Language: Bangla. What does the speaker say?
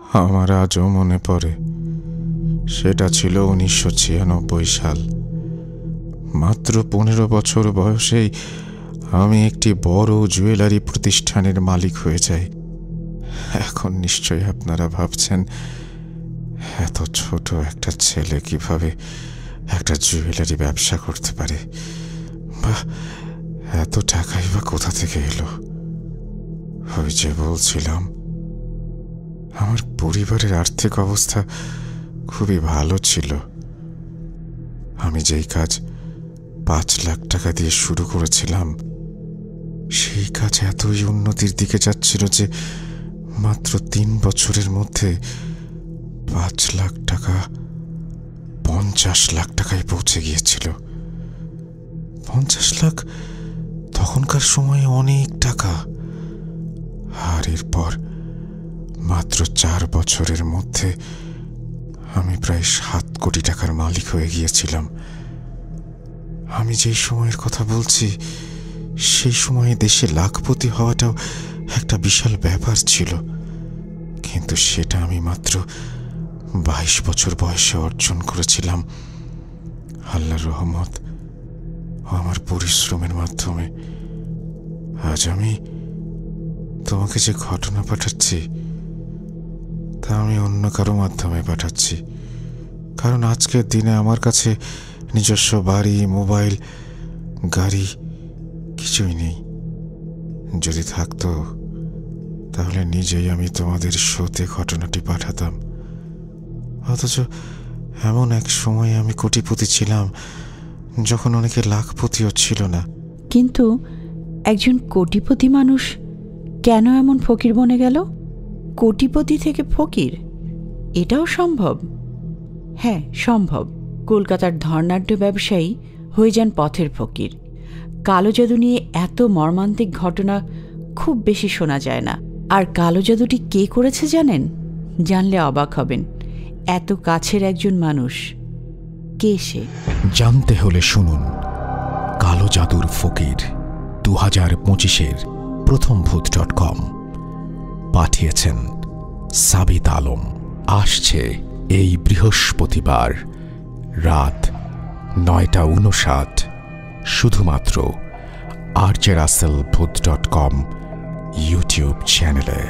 আমার আজও মনে পড়ে, সেটা ছিল 1996 সাল। মাত্র 15 বছর বয়সেই আমি একটি বড় জুয়েলারি প্রতিষ্ঠানের মালিক হয়ে যাই। এখন নিশ্চয়ই আপনারা ভাবছেন, এত ছোট একটা ছেলে কিভাবে একটা জুয়েলারি ব্যবসা করতে পারে, বা এত টাকাই বা কোথা থেকে এলো। ওই যে বলছিলাম, আমার পরিবারের আর্থিক অবস্থা খুবই ভালো ছিল। আমি যেই কাজ 5 লাখ টাকা দিয়ে শুরু করেছিলাম, সেই কাজ এতই উন্নতির দিকে যাচ্ছিল যে মাত্র 3 বছরের মধ্যে 5 লাখ টাকা 50 লাখ টাকায় পৌঁছে গিয়েছিল। 50 লাখ তখনকার সময়ে অনেক টাকা। আর এরপর মাত্র 4 বছরের মধ্যে আমি প্রায় 7 কোটি টাকার মালিক হয়ে গিয়েছিলাম। আমি যেই সময়ের কথা বলছি, সেই সময়ে দেশে লাখপতি হওয়াটাও একটা বিশাল ব্যাপার ছিল, কিন্তু সেটা আমি মাত্র 22 বছর বয়সে অর্জন করেছিলাম আল্লাহর রহমত ও আমার পরিশ্রমের মাধ্যমে। আজ আমি তোমাকে যে ঘটনা পাঠাচ্ছি, তা আমি অন্য কারো মাধ্যমে পাঠাচ্ছি, কারণ আজকের দিনে আমার কাছে নিজস্ব বাড়ি, মোবাইল, গাড়ি কিছুই নেই। যদি থাকতো তাহলে নিজেই আমি তোমাদের শোতে ঘটনাটি পাঠাতাম। অথচ এমন এক সময়ে আমি কোটিপতি ছিলাম যখন অনেকে লাখপতিও ছিল না। কিন্তু একজন কোটিপতি মানুষ কেন এমন ফকির বনে গেল? কোটিপতি থেকে ফকির, এটাও সম্ভব? হ্যাঁ, সম্ভব। কলকাতার ধর্নাঢ্য ব্যবসায়ী হয়ে যান পথের ফকির। কালো জাদু নিয়ে এত মর্মান্তিক ঘটনা খুব বেশি শোনা যায় না। আর কালো জাদুটি কে করেছে জানেন? জানলে অবাক হবেন। এত কাছের একজন মানুষ। কে সে? জানতে হলে শুনুন কালো জাদুর ফকির 2025-এর প্রথমভূত.com। পাঠিয়েছেন সাবিত আলম। আসছে এই বৃহস্পতিবার রাত 9:59 শুধুমাত্র RJRussellBooth.com ইউটিউব চ্যানেলে।